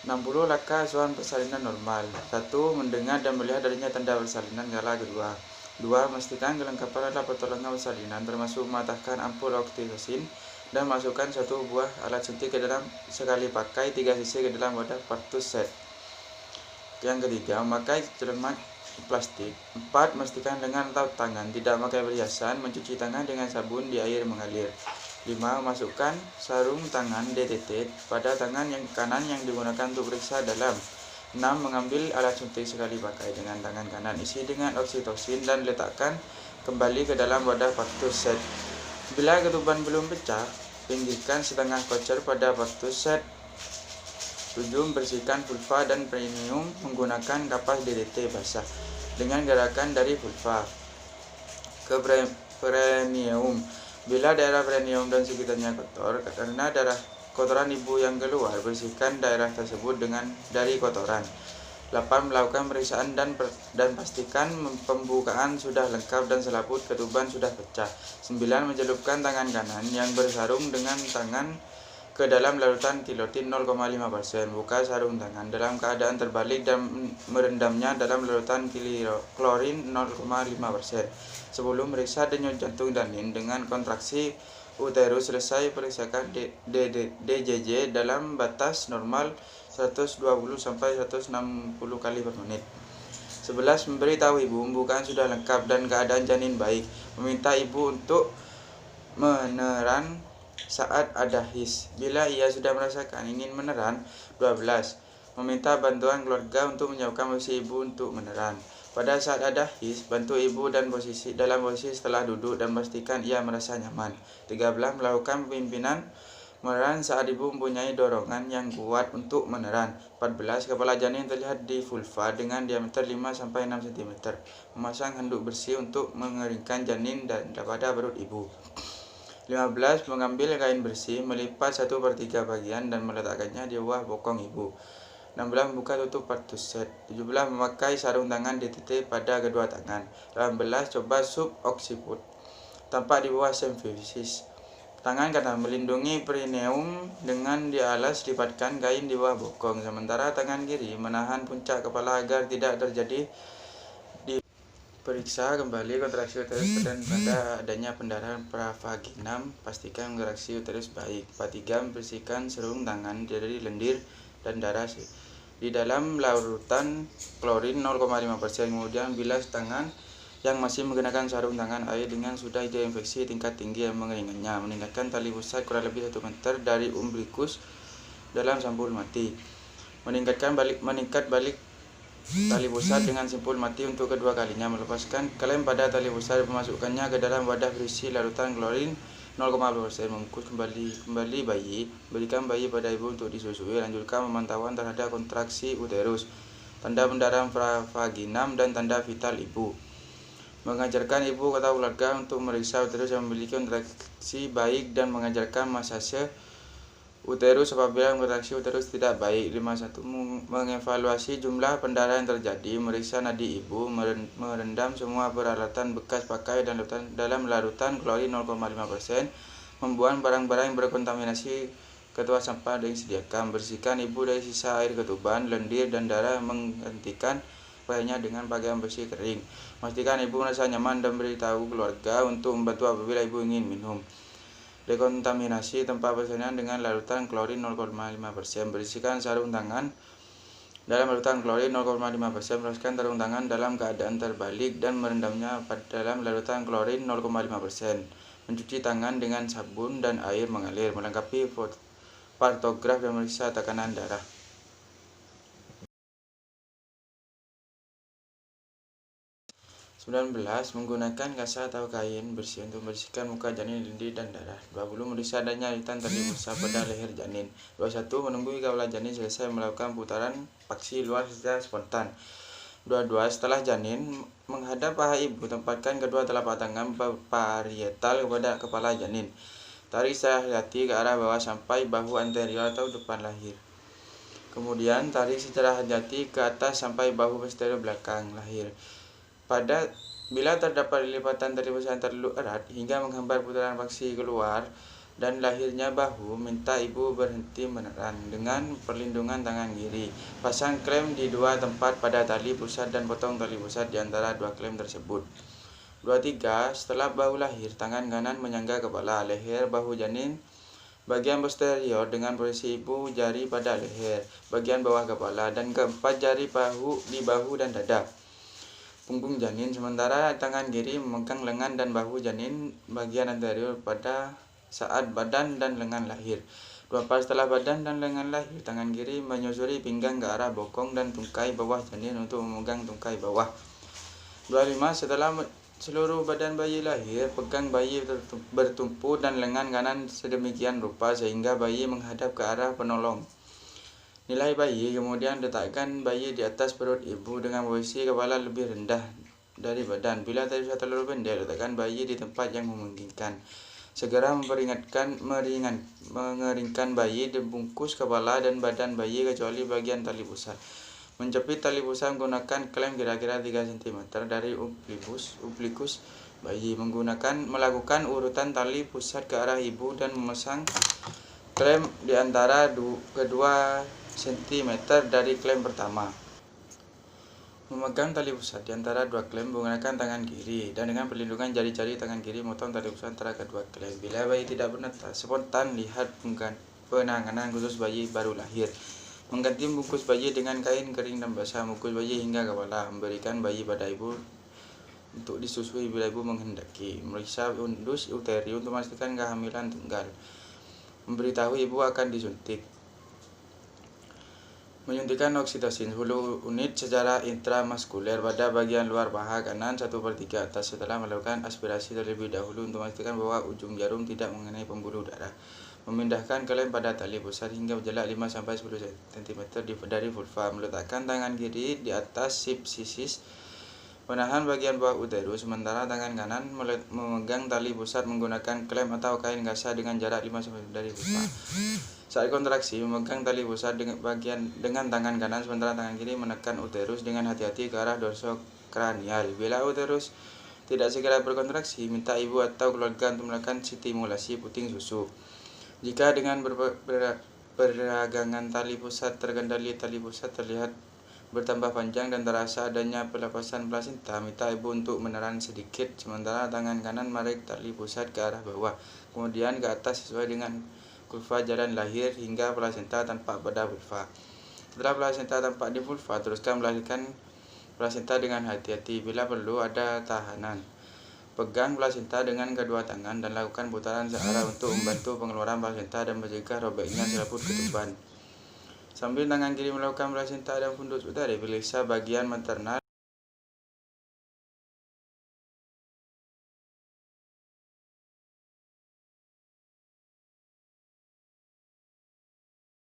60 laka asuhan persalinan normal. 1. Mendengar dan melihat adanya tanda persalinan skala kedua. 2. Memastikan kelengkapan alat pertolongan persalinan termasuk mematahkan ampul oksitosin dan masukkan 1 buah alat suntik ke dalam sekali pakai 3 sisi ke dalam wadah partus set. Yang ketiga, memakai cermat plastik. 4. Memastikan lengan atau tangan tidak memakai perhiasan, mencuci tangan dengan sabun di air mengalir. 5. Masukkan sarung tangan DTT pada tangan yang kanan yang digunakan untuk periksa dalam. 6. Mengambil alat suntik sekali pakai dengan tangan kanan, isi dengan oksitosin dan letakkan kembali ke dalam wadah partus set. Bila ketuban belum pecah, pinggirkan setengah kocer pada partus set. 7. Bersihkan vulva dan perineum menggunakan kapas DDT basah dengan gerakan dari vulva ke perineum. Bila daerah perineum dan sekitarnya kotor karena darah kotoran ibu yang keluar, bersihkan daerah tersebut dari kotoran. 8. Melakukan pemeriksaan dan pastikan pembukaan sudah lengkap dan selaput ketuban sudah pecah. 9. Mencelupkan tangan kanan yang bersarung dengan tangan ke dalam larutan kilotin 0,5%. Buka sarung tangan dalam keadaan terbalik dan merendamnya dalam larutan klorin 0,5%. Sebelum meriksa denyut jantung janin dengan kontraksi uterus, selesai periksakan DJJ dalam batas normal 120 sampai 160 kali per menit. 11. Memberitahu ibu pembukaan sudah lengkap dan keadaan janin baik. Meminta ibu untuk meneran saat ada his. Bila ia sudah merasakan ingin meneran. 12. Meminta bantuan keluarga untuk menyiapkan posisi ibu untuk meneran. Pada saat ada his, bantu ibu dalam posisi setelah duduk dan pastikan ia merasa nyaman. 13. Melakukan pimpinan meneran saat ibu mempunyai dorongan yang kuat untuk meneran. 14. Kepala janin terlihat di vulva dengan diameter 5-6 cm. Memasang handuk bersih untuk mengeringkan janin pada perut ibu. 15. Mengambil kain bersih, melipat 1/3 bagian dan meletakkannya di bawah bokong ibu. 16. Membuka tutup partus set. 17. Memakai sarung tangan DTT pada kedua tangan. 18. Coba sub occiput. Tampak di bawah semfisis. Tangan kanan melindungi perineum dengan dialas lipatkan kain di bawah bokong, sementara tangan kiri menahan puncak kepala agar tidak terjadi. Periksa kembali kontraksi uterus dan tanda adanya pendarahan pravaginam. Pastikan kontraksi uterus baik. 43. Bersihkan sarung tangan dari lendir dan darah di dalam larutan klorin 0,5%. Kemudian bilas tangan yang masih menggunakan sarung tangan air dengan sudah diinfeksi tingkat tinggi yang mengeringkannya. Meningkatkan tali pusat kurang lebih 1 meter dari umbilikus dalam sampul mati. Meningkat balik tali pusat dengan simpul mati untuk kedua kalinya. Melepaskan klem pada tali pusat dan memasukkannya ke dalam wadah berisi larutan klorin 0,5%. Membungkus kembali bayi. Berikan bayi pada ibu untuk disusui. Lanjutkan pemantauan terhadap kontraksi uterus, tanda pendarahan pravaginam dan tanda vital ibu. Mengajarkan ibu atau keluarga untuk meriksa uterus yang memiliki kontraksi baik dan mengajarkan masase uterus apabila kontraksi uterus tidak baik. 51. Mengevaluasi jumlah pendarahan yang terjadi, meriksa nadi ibu, merendam semua peralatan bekas pakai dalam larutan klorin 0,5%, membuang barang-barang yang berkontaminasi ke tempat sampah yang disediakan, bersihkan ibu dari sisa air ketuban, lendir dan darah, menggantikan pakaiannya dengan pakaian bersih kering. Pastikan ibu merasa nyaman dan beritahu keluarga untuk membantu apabila ibu ingin minum. Dekontaminasi tempat persalinan dengan larutan klorin 0,5%. Bersihkan sarung tangan dalam larutan klorin 0,5%. Bersihkan sarung tangan dalam keadaan terbalik dan merendamnya dalam larutan klorin 0,5%. Mencuci tangan dengan sabun dan air mengalir. Melengkapi partograf dan meriksa tekanan darah. 19. Menggunakan kasa atau kain bersih untuk membersihkan muka janin, lendir, dan darah. 20. Meriksa adanya jahitan tali pusat pada leher janin. 21. Menunggu kepala janin selesai melakukan putaran paksi luar secara spontan. 22. Setelah janin menghadap paha ibu, tempatkan kedua telapak tangan parietal kepada kepala janin. Tarik secara hati-hati ke arah bawah sampai bahu anterior atau depan lahir. Kemudian tarik secara hati-hati ke atas sampai bahu posterior belakang lahir. Bila terdapat lipatan tali pusat terlalu erat hingga menghambat putaran paksi keluar, dan lahirnya bahu, minta ibu berhenti meneran dengan perlindungan tangan kiri. Pasang klem di dua tempat pada tali pusat dan potong tali pusat di antara dua klem tersebut. 23. Setelah bahu lahir, tangan kanan menyangga kepala, leher, bahu janin, bagian posterior dengan posisi ibu jari pada leher, bagian bawah kepala, dan keempat jari di bahu dan dada, punggung janin, sementara tangan kiri memegang lengan dan bahu janin bagian anterior pada saat badan dan lengan lahir. 24. Setelah badan dan lengan lahir, tangan kiri menyusuri pinggang ke arah bokong dan tungkai bawah janin untuk memegang tungkai bawah. 25. Setelah seluruh badan bayi lahir, pegang bayi bertumpu dan lengan kanan sedemikian rupa sehingga bayi menghadap ke arah penolong. Nilai bayi, kemudian letakkan bayi di atas perut ibu dengan posisi kepala lebih rendah dari badan. Bila tali pusat terlalu pendek, letakkan bayi di tempat yang memungkinkan. Segera mengeringkan bayi, dibungkus kepala dan badan bayi kecuali bagian tali pusat. Menjepit tali pusat menggunakan klem kira-kira 3 cm dari umbilikus bayi. Melakukan urutan tali pusat ke arah ibu dan memasang klem di antara kedua cm dari klem pertama. Memegang tali pusat di antara dua klem menggunakan tangan kiri dan dengan perlindungan jari-jari tangan kiri memotong tali pusat antara kedua klem. Bila bayi tidak bernetas, spontan lihat penanganan khusus bayi baru lahir. Mengganti bungkus bayi dengan kain kering dan basah, bungkus bayi hingga kepala, memberikan bayi pada ibu untuk disusui bila ibu menghendaki, meriksa undus uteri untuk memastikan kehamilan tunggal, memberitahu ibu akan disuntik. Menyuntikkan oksitosin 10 unit secara intramuskuler pada bagian luar paha kanan 1/3 atas setelah melakukan aspirasi terlebih dahulu untuk memastikan bahwa ujung jarum tidak mengenai pembuluh darah. Memindahkan klem pada tali pusat hingga berjarak 5-10 cm dari vulva. Meletakkan tangan kiri di atas sisis menahan bagian bawah uterus, sementara tangan kanan memegang tali pusat menggunakan klem atau kain gasa dengan jarak 5 cm dari vulva. Saat kontraksi, memegang tali pusat dengan tangan kanan, sementara tangan kiri menekan uterus dengan hati-hati ke arah dorsokranial. Bila uterus tidak segera berkontraksi, minta ibu atau keluarga untuk melakukan stimulasi puting susu. Jika dengan peragangan tali pusat terkendali, tali pusat terlihat bertambah panjang dan terasa adanya pelepasan plasenta, minta ibu untuk meneran sedikit, sementara tangan kanan menarik tali pusat ke arah bawah, kemudian ke atas sesuai dengan kurva jalan lahir hingga plasenta tampak pada vulva. Setelah plasenta tampak di vulva, teruskan melahirkan plasenta dengan hati-hati. Bila perlu ada tahanan, pegang plasenta dengan kedua tangan dan lakukan putaran searah untuk membantu pengeluaran plasenta dan mencegah robeknya selaput ketuban. Sambil tangan kiri melakukan plasenta dan fundus utari, periksa bagian maternal